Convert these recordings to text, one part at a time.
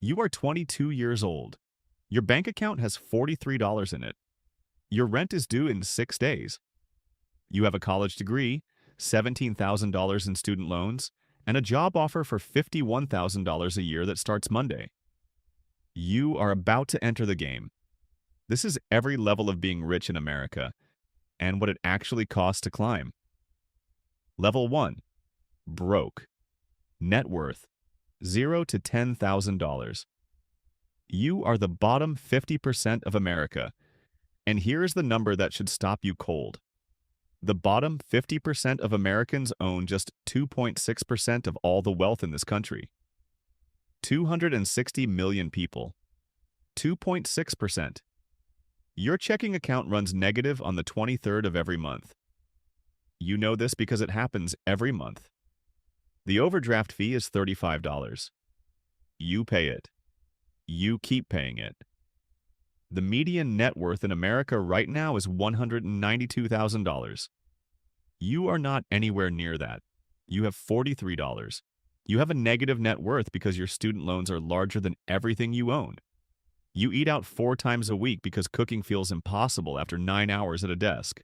You are 22 years old. Your bank account has $43 in it. Your rent is due in 6 days. You have a college degree, $17,000 in student loans, and a job offer for $51,000 a year that starts Monday. You are about to enter the game. This is every level of being rich in America and what it actually costs to climb. Level 1. Broke. Net worth, $0 to $10,000. You are the bottom 50% of America, and here's the number that should stop you cold. The bottom 50% of Americans own just 2.6% of all the wealth in this country. 260 million people. 2.6%. Your checking account runs negative on the 23rd of every month. You know this because it happens every month. The overdraft fee is $35. You pay it. You keep paying it. The median net worth in America right now is $192,000. You are not anywhere near that. You have $43. You have a negative net worth because your student loans are larger than everything you own. You eat out 4 times a week because cooking feels impossible after 9 hours at a desk.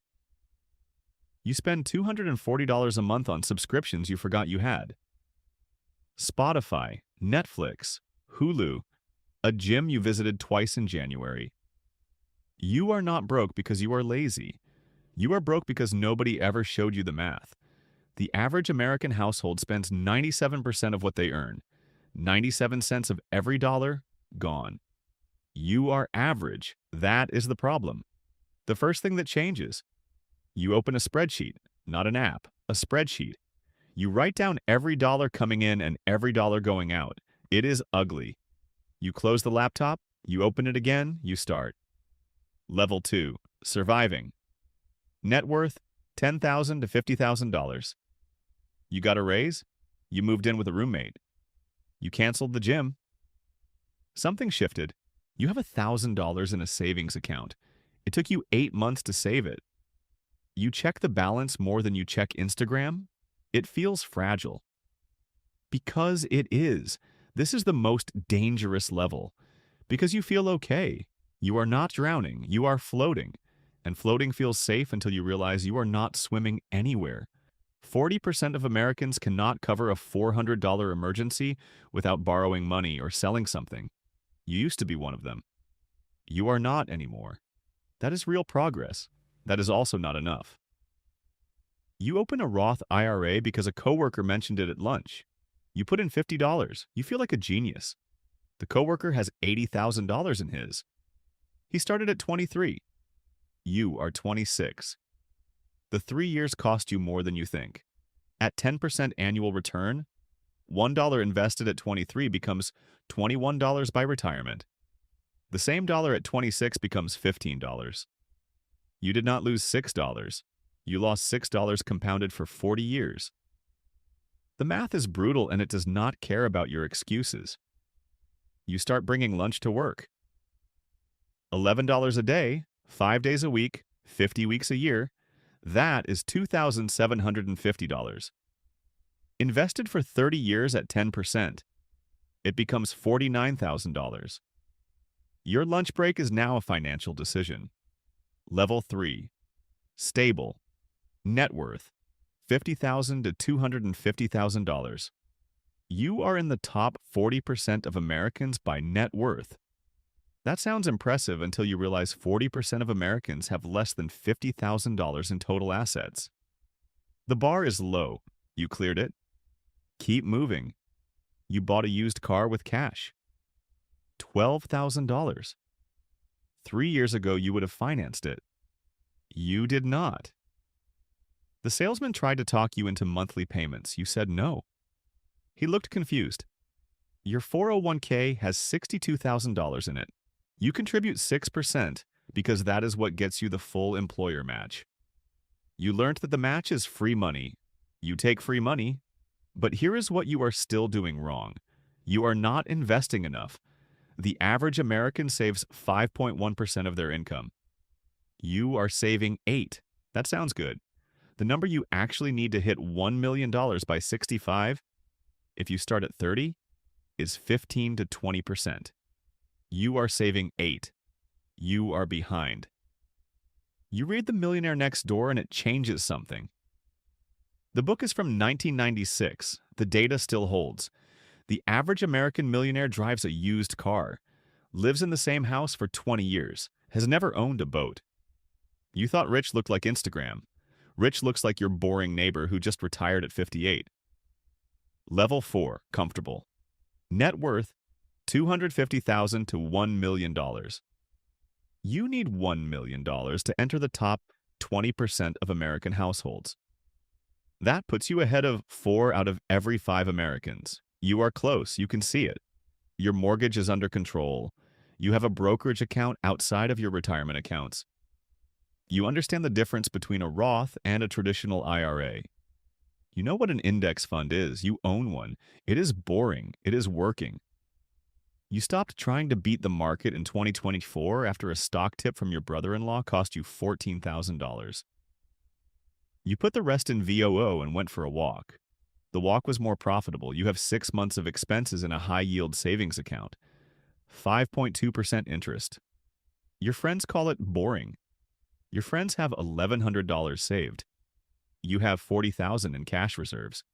You spend $240 a month on subscriptions you forgot you had. Spotify, Netflix, Hulu, a gym you visited twice in January. You are not broke because you are lazy. You are broke because nobody ever showed you the math. The average American household spends 97% of what they earn. 97 cents of every dollar, gone. You are average. That is the problem. The first thing that changes, you open a spreadsheet, not an app, a spreadsheet. You write down every dollar coming in and every dollar going out. It is ugly. You close the laptop, you open it again, you start. Level 2, surviving. Net worth, $10,000 to $50,000. You got a raise? You moved in with a roommate. You canceled the gym. Something shifted. You have $1,000 in a savings account. It took you 8 months to save it. You check the balance more than you check Instagram? It feels fragile. Because it is. This is the most dangerous level. Because you feel okay. You are not drowning. You are floating. And floating feels safe until you realize you are not swimming anywhere. 40% of Americans cannot cover a $400 emergency without borrowing money or selling something. You used to be one of them. You are not anymore. That is real progress. That is also not enough. You open a Roth IRA because a coworker mentioned it at lunch. You put in $50. You feel like a genius. The coworker has $80,000 in his. He started at 23. You are 26. The 3 years cost you more than you think. At 10% annual return, $1 invested at 23 becomes $21 by retirement. The same dollar at 26 becomes $15. You did not lose $6. You lost $6 compounded for 40 years. The math is brutal and it does not care about your excuses. You start bringing lunch to work. $11 a day, 5 days a week, 50 weeks a year, that is $2,750. Invested for 30 years at 10%, it becomes $49,000. Your lunch break is now a financial decision. Level 3. Stable. Net worth, $50,000 to $250,000. You are in the top 40% of Americans by net worth. That sounds impressive until you realize 40% of Americans have less than $50,000 in total assets. The bar is low. You cleared it. Keep moving. You bought a used car with cash. $12,000. 3 years ago, you would have financed it. You did not. The salesman tried to talk you into monthly payments. You said no. He looked confused. Your 401k has $62,000 in it. You contribute 6% because that is what gets you the full employer match. You learned that the match is free money. You take free money, but here is what you are still doing wrong. You are not investing enough. The average American saves 5.1% of their income. You are saving 8. That sounds good. The number you actually need to hit $1 million by 65, if you start at 30, is 15 to 20%. You are saving 8. You are behind. You read The Millionaire Next Door and it changes something. The book is from 1996. The data still holds. The average American millionaire drives a used car, lives in the same house for 20 years, has never owned a boat. You thought rich looked like Instagram. Rich looks like your boring neighbor who just retired at 58. Level 4, comfortable. Net worth, $250,000 to $1 million. You need $1 million to enter the top 20% of American households. That puts you ahead of 4 out of every 5 Americans. You are close, you can see it. Your mortgage is under control. You have a brokerage account outside of your retirement accounts. You understand the difference between a Roth and a traditional IRA. You know what an index fund is. You own one. It is boring. It is working. You stopped trying to beat the market in 2024 after a stock tip from your brother-in-law cost you $14,000. You put the rest in VOO and went for a walk. The walk was more profitable. You have 6 months of expenses in a high-yield savings account. 5.2% interest. Your friends call it boring. Your friends have $1,100 saved. You have $40,000 in cash reserves.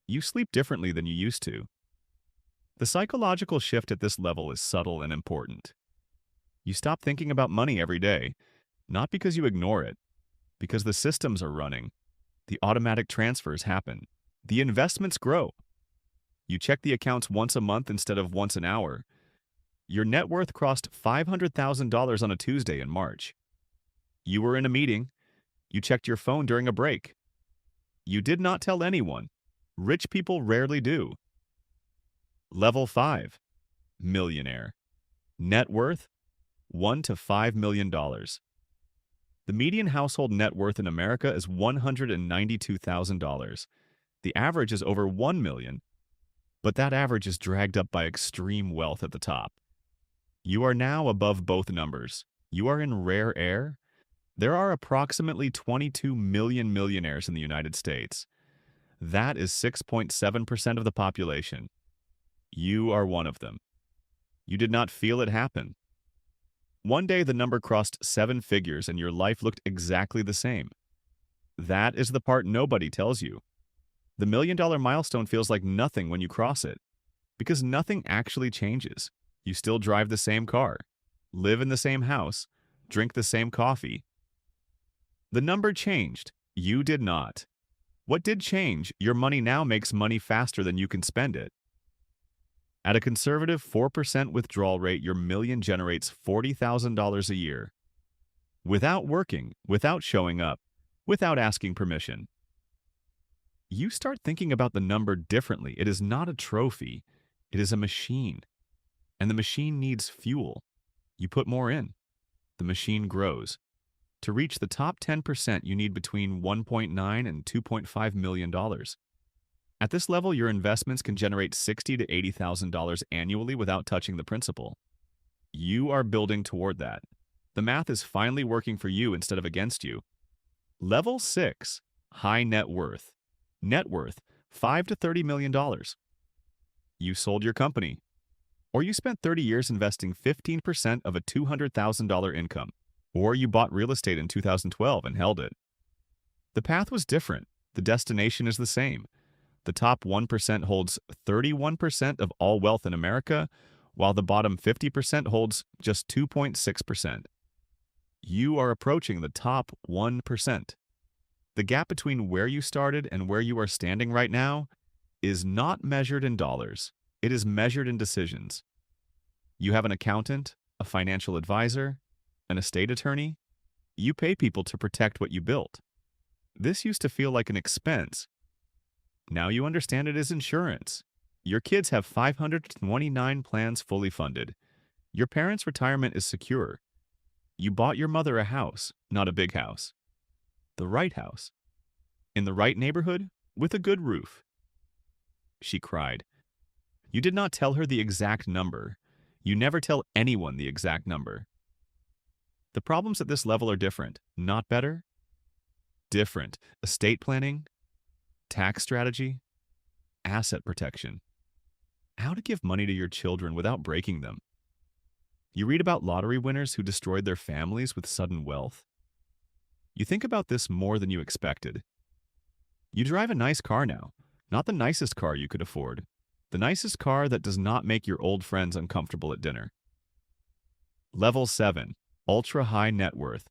You sleep differently than you used to. The psychological shift at this level is subtle and important. You stop thinking about money every day, not because you ignore it, because the systems are running. The automatic transfers happen. The investments grow. You check the accounts once a month instead of once an hour. Your net worth crossed $500,000 on a Tuesday in March. You were in a meeting. You checked your phone during a break. You did not tell anyone. Rich people rarely do. Level 5. Millionaire. Net worth, $1 to $5 million. The median household net worth in America is $192,000. The average is over $1 million, but that average is dragged up by extreme wealth at the top. You are now above both numbers. You are in rare air. There are approximately 22 million millionaires in the United States. That is 6.7% of the population. You are one of them. You did not feel it happen. One day the number crossed 7 figures and your life looked exactly the same. That is the part nobody tells you. The $1 million milestone feels like nothing when you cross it, because nothing actually changes. You still drive the same car, live in the same house, drink the same coffee. The number changed. You did not. What did change? Your money now makes money faster than you can spend it. At a conservative 4% withdrawal rate, your million generates $40,000 a year. Without working, without showing up, without asking permission. You start thinking about the number differently. It is not a trophy. It is a machine. And the machine needs fuel. You put more in. The machine grows. To reach the top 10%, you need between $1.9 and $2.5 million. At this level, your investments can generate $60,000 to $80,000 annually without touching the principal. You are building toward that. The math is finally working for you instead of against you. Level 6, high net worth. Net worth, $5 to $30 million. You sold your company. Or you spent 30 years investing 15% of a $200,000 income. Or you bought real estate in 2012 and held it. The path was different. The destination is the same. The top 1% holds 31% of all wealth in America, while the bottom 50% holds just 2.6%. You are approaching the top 1%. The gap between where you started and where you are standing right now is not measured in dollars. It is measured in decisions. You have an accountant, a financial advisor, an estate attorney. You pay people to protect what you built. This used to feel like an expense. Now you understand it as insurance. Your kids have 529 plans fully funded. Your parents' retirement is secure. You bought your mother a house, not a big house. The right house. In the right neighborhood, with a good roof. She cried. You did not tell her the exact number. You never tell anyone the exact number. The problems at this level are different, not better. Different. Estate planning, tax strategy, asset protection. how to give money to your children without breaking them. You read about lottery winners who destroyed their families with sudden wealth. You think about this more than you expected. You drive a nice car now, not the nicest car you could afford, the nicest car that does not make your old friends uncomfortable at dinner. Level 7, ultra high net worth,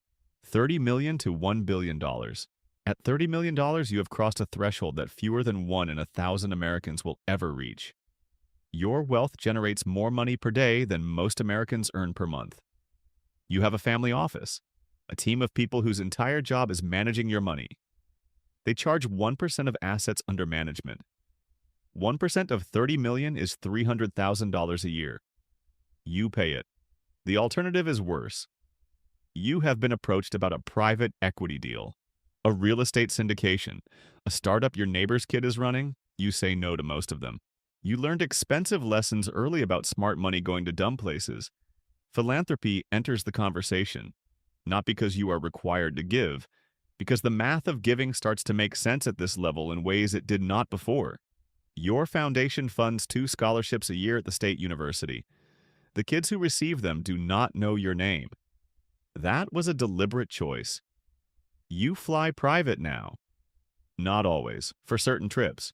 $30 million to $1 billion. At $30 million, you have crossed a threshold that fewer than 1 in 1,000 Americans will ever reach. Your wealth generates more money per day than most Americans earn per month. You have a family office, a team of people whose entire job is managing your money. They charge 1% of assets under management. 1% of 30 million is $300,000 a year. You pay it. The alternative is worse. You have been approached about a private equity deal, a real estate syndication, a startup your neighbor's kid is running. You say no to most of them. You learned expensive lessons early about smart money going to dumb places. Philanthropy enters the conversation, not because you are required to give, because the math of giving starts to make sense at this level in ways it did not before. Your foundation funds 2 scholarships a year at the state university. The kids who receive them do not know your name. That was a deliberate choice. You fly private now. Not always, for certain trips.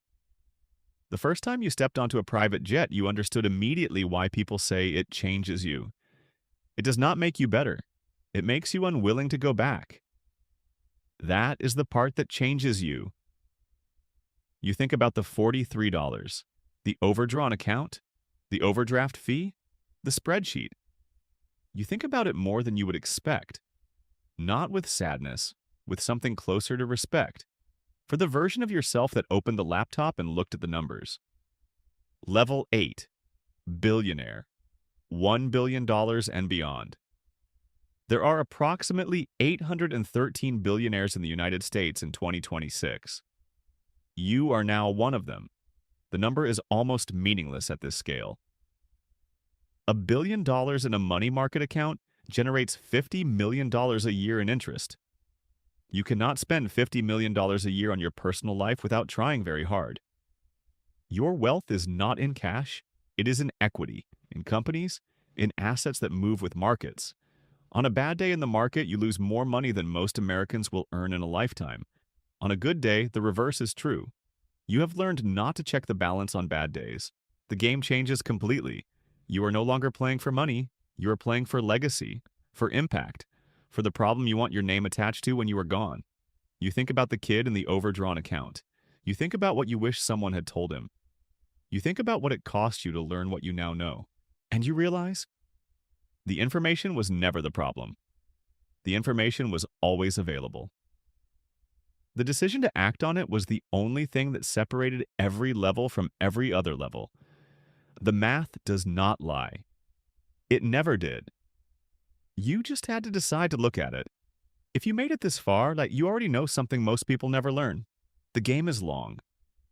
The first time you stepped onto a private jet, you understood immediately why people say it changes you. It does not make you better. It makes you unwilling to go back. That is the part that changes you. You think about the $43, the overdrawn account, the overdraft fee, the spreadsheet. You think about it more than you would expect. Not with sadness, with something closer to respect. For the version of yourself that opened the laptop and looked at the numbers. Level 8, Billionaire, $1 billion and beyond. There are approximately 813 billionaires in the United States in 2026. You are now one of them. The number is almost meaningless at this scale. $1 billion in a money market account generates $50 million a year in interest. You cannot spend $50 million a year on your personal life without trying very hard. Your wealth is not in cash. It is in equity, in companies, in assets that move with markets. On a bad day in the market, you lose more money than most Americans will earn in a lifetime. On a good day, the reverse is true. You have learned not to check the balance on bad days. The game changes completely. You are no longer playing for money. You are playing for legacy, for impact, for the problem you want your name attached to when you are gone. You think about the kid in the overdrawn account. You think about what you wish someone had told him. You think about what it cost you to learn what you now know. And you realize the information was never the problem. The information was always available. The decision to act on it was the only thing that separated every level from every other level. The math does not lie. It never did. You just had to decide to look at it. If you made it this far, you already know something most people never learn. The game is long.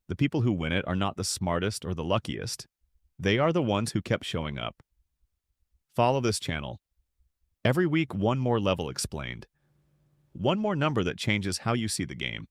The people who win it are not the smartest or the luckiest. They are the ones who kept showing up. Follow this channel. Every week, one more level explained. One more number that changes how you see the game.